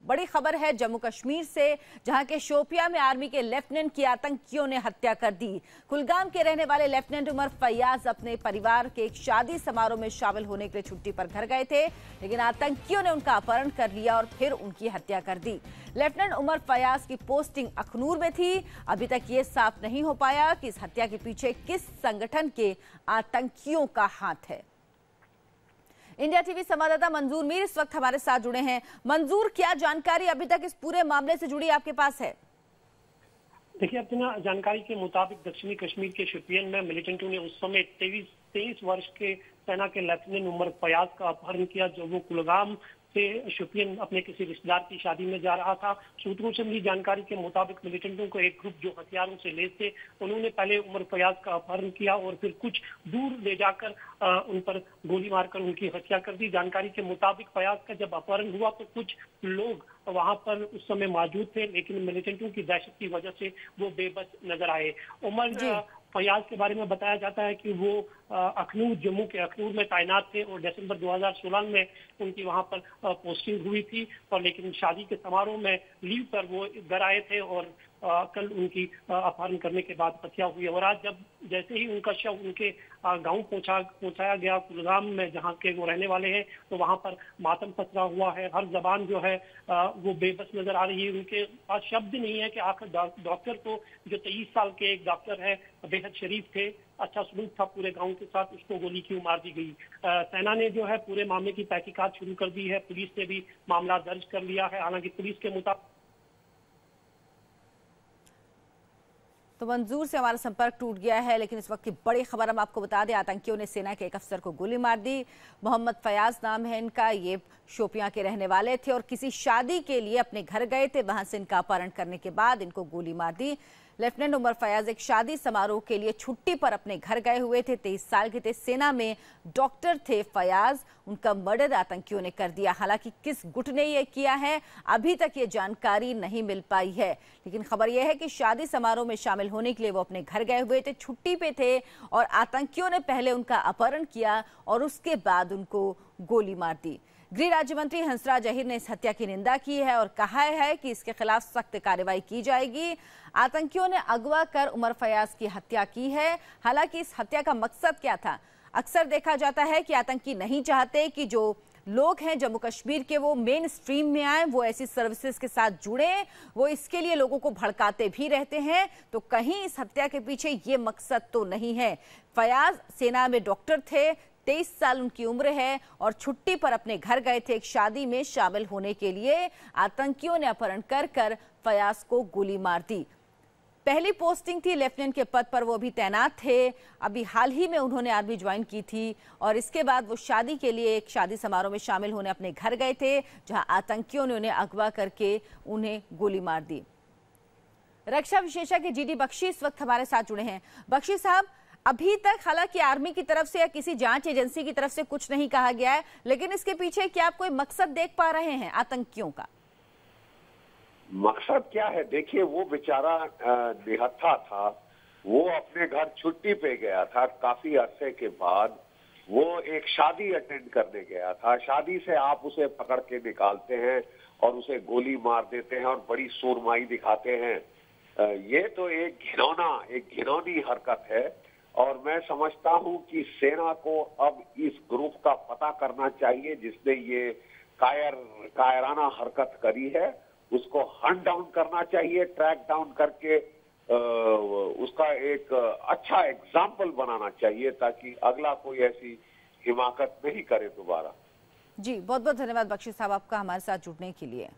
बड़ी खबर है जम्मू कश्मीर से, जहां के शोपियां में आर्मी के लेफ्टिनेंट की आतंकियों ने हत्या कर दी। कुलगाम के रहने वाले लेफ्टिनेंट उमर फैयाज अपने परिवार के एक शादी समारोह में शामिल होने के लिए छुट्टी पर घर गए थे, लेकिन आतंकियों ने उनका अपहरण कर लिया और फिर उनकी हत्या कर दी। लेफ्टिनेंट उमर फैयाज की पोस्टिंग अखनूर में थी। अभी तक ये साफ नहीं हो पाया कि इस हत्या के पीछे किस संगठन के आतंकियों का हाथ है। इंडिया टीवी संवाददाता मंजूर मीर इस वक्त हमारे साथ जुड़े हैं। मंजूर, क्या जानकारी अभी तक इस पूरे मामले से जुड़ी आपके पास है? देखिए, अपना जानकारी के मुताबिक दक्षिणी कश्मीर के शोपियान में मिलिटेंटों ने उस समय 23 वर्ष के सेना के लेफ्टिनेंट उमर फयाज का अपहरण किया, जो वो कुलगाम से शोपियान अपने किसी रिश्तेदार की शादी में जा रहा था। सूत्रों से मिली जानकारी के मुताबिक मिलिटेंटों को एक ग्रुप जो हथियारों से लैस थे, उन्होंने पहले उमर फयाज का अपहरण किया और फिर कुछ दूर ले जाकर उन पर गोली मारकर उनकी हत्या कर दी। जानकारी के मुताबिक फयाज का जब अपहरण हुआ तो कुछ लोग वहां पर उस समय मौजूद थे, लेकिन मिलिटेंटों की दहशत की वजह से वो बेबस नजर आए। उमर फयाज के बारे में बताया जाता है कि वो अखनूर, जम्मू के अखनूर में तैनात थे और दिसंबर 2016 में उनकी वहां पर पोस्टिंग हुई थी, और लेकिन शादी के समारोह में लीव पर वो घर आए थे और कल उनकी अपहरण करने के बाद हत्या हुई। और आज जैसे ही उनका शव उनके गांव पहुंचाया गया कुलगाम में, जहां के वो रहने वाले हैं, तो वहां पर मातम पसरा हुआ है। हर जबान जो है वो बेबस नजर आ रही है। उनके पास शब्द नहीं है कि आखिर डॉक्टर को, जो 23 साल के एक डॉक्टर है, बेहद शरीफ थे, अच्छा सलूक था पूरे गांव के साथ, उसको गोली क्यों मार दी गई। सेना ने जो है पूरे मामले की तहकीकात शुरू कर दी है। पुलिस ने भी मामला दर्ज कर लिया है। हालांकि पुलिस के मुताबिक तो मंजूर से हमारा संपर्क टूट गया है, लेकिन इस वक्त की बड़ी खबर हम आपको बता दें, आतंकियों ने सेना के एक अफसर को गोली मार दी। मोहम्मद फयाज नाम है इनका, ये शोपियां के रहने वाले थे और किसी शादी के लिए अपने घर गए थे। वहां से इनका अपहरण करने के बाद इनको गोली मार दी। लेफ्टिनेंट उमर फयाज एक शादी समारोह के लिए छुट्टी पर अपने घर गए हुए थे। 23 साल के थे, सेना में डॉक्टर थे फयाज। उनका मर्डर आतंकियों ने कर दिया। हालांकि किस गुट ने यह किया है, अभी तक ये जानकारी नहीं मिल पाई है, लेकिन खबर यह है कि शादी समारोह में शामिल होने के लिए वो अपने घर गए हुए थे, छुट्टी पे थे, और आतंकियों ने पहले उनका अपहरण किया और उसके बाद उनको गोली मार दी। गृह राज्य मंत्री हंसराज अहीर ने इस हत्या की निंदा की है और कहा है कि इसके खिलाफ सख्त कार्रवाई की जाएगी। आतंकियों ने अगवा कर उमर फयाज की हत्या की है। हालांकि इस हत्या का मकसद क्या था? अक्सर देखा जाता है कि आतंकी नहीं चाहते कि जो लोग हैं जम्मू कश्मीर के वो मेन स्ट्रीम में आए, वो ऐसी सर्विसेज के साथ जुड़े, वो इसके लिए लोगों को भड़काते भी रहते हैं। तो कहीं इस हत्या के पीछे ये मकसद तो नहीं है। फयाज सेना में डॉक्टर थे, 23 साल उनकी उम्र है और छुट्टी पर अपने घर गए थे एक शादी में शामिल होने के लिए। आतंकियों ने अपहरण कर फयाज को गोली मार दी। पहली पोस्टिंग थी लेफ्टिनेंट के पद पर, वो अभी तैनात थे। अभी हाल ही में उन्होंने आर्मी ज्वाइन की थी और इसके बाद वो शादी के लिए एक शादी समारोह में शामिल होने अपने घर गए थे, जहां आतंकियों ने उन्हें अगवा करके उन्हें गोली मार दी। रक्षा विशेषज्ञ जीडी बख्शी इस वक्त हमारे साथ जुड़े हैं। बख्शी साहब, अभी तक हालांकि आर्मी की तरफ से या किसी जांच एजेंसी की तरफ से कुछ नहीं कहा गया है, लेकिन इसके पीछे क्या आप कोई मकसद देख पा रहे हैं आतंकियों का? मकसद क्या है? देखिए, वो बेचारा निहत्था था, वो अपने घर छुट्टी पे गया था। काफी अरसे के बाद वो एक शादी अटेंड करने गया था। शादी से आप उसे पकड़ के निकालते हैं और उसे गोली मार देते हैं और बड़ी सूरमाई दिखाते हैं। ये तो एक घिनौनी हरकत है और मैं समझता हूं कि सेना को अब इस ग्रुप का पता करना चाहिए जिसने ये कायराना हरकत करी है। उसको हंट डाउन करना चाहिए, ट्रैक डाउन करके उसका एक अच्छा एग्जाम्पल बनाना चाहिए, ताकि अगला कोई ऐसी हिमाकत नहीं करे दोबारा। जी, बहुत बहुत धन्यवाद बख्शी साहब आपका हमारे साथ जुड़ने के लिए।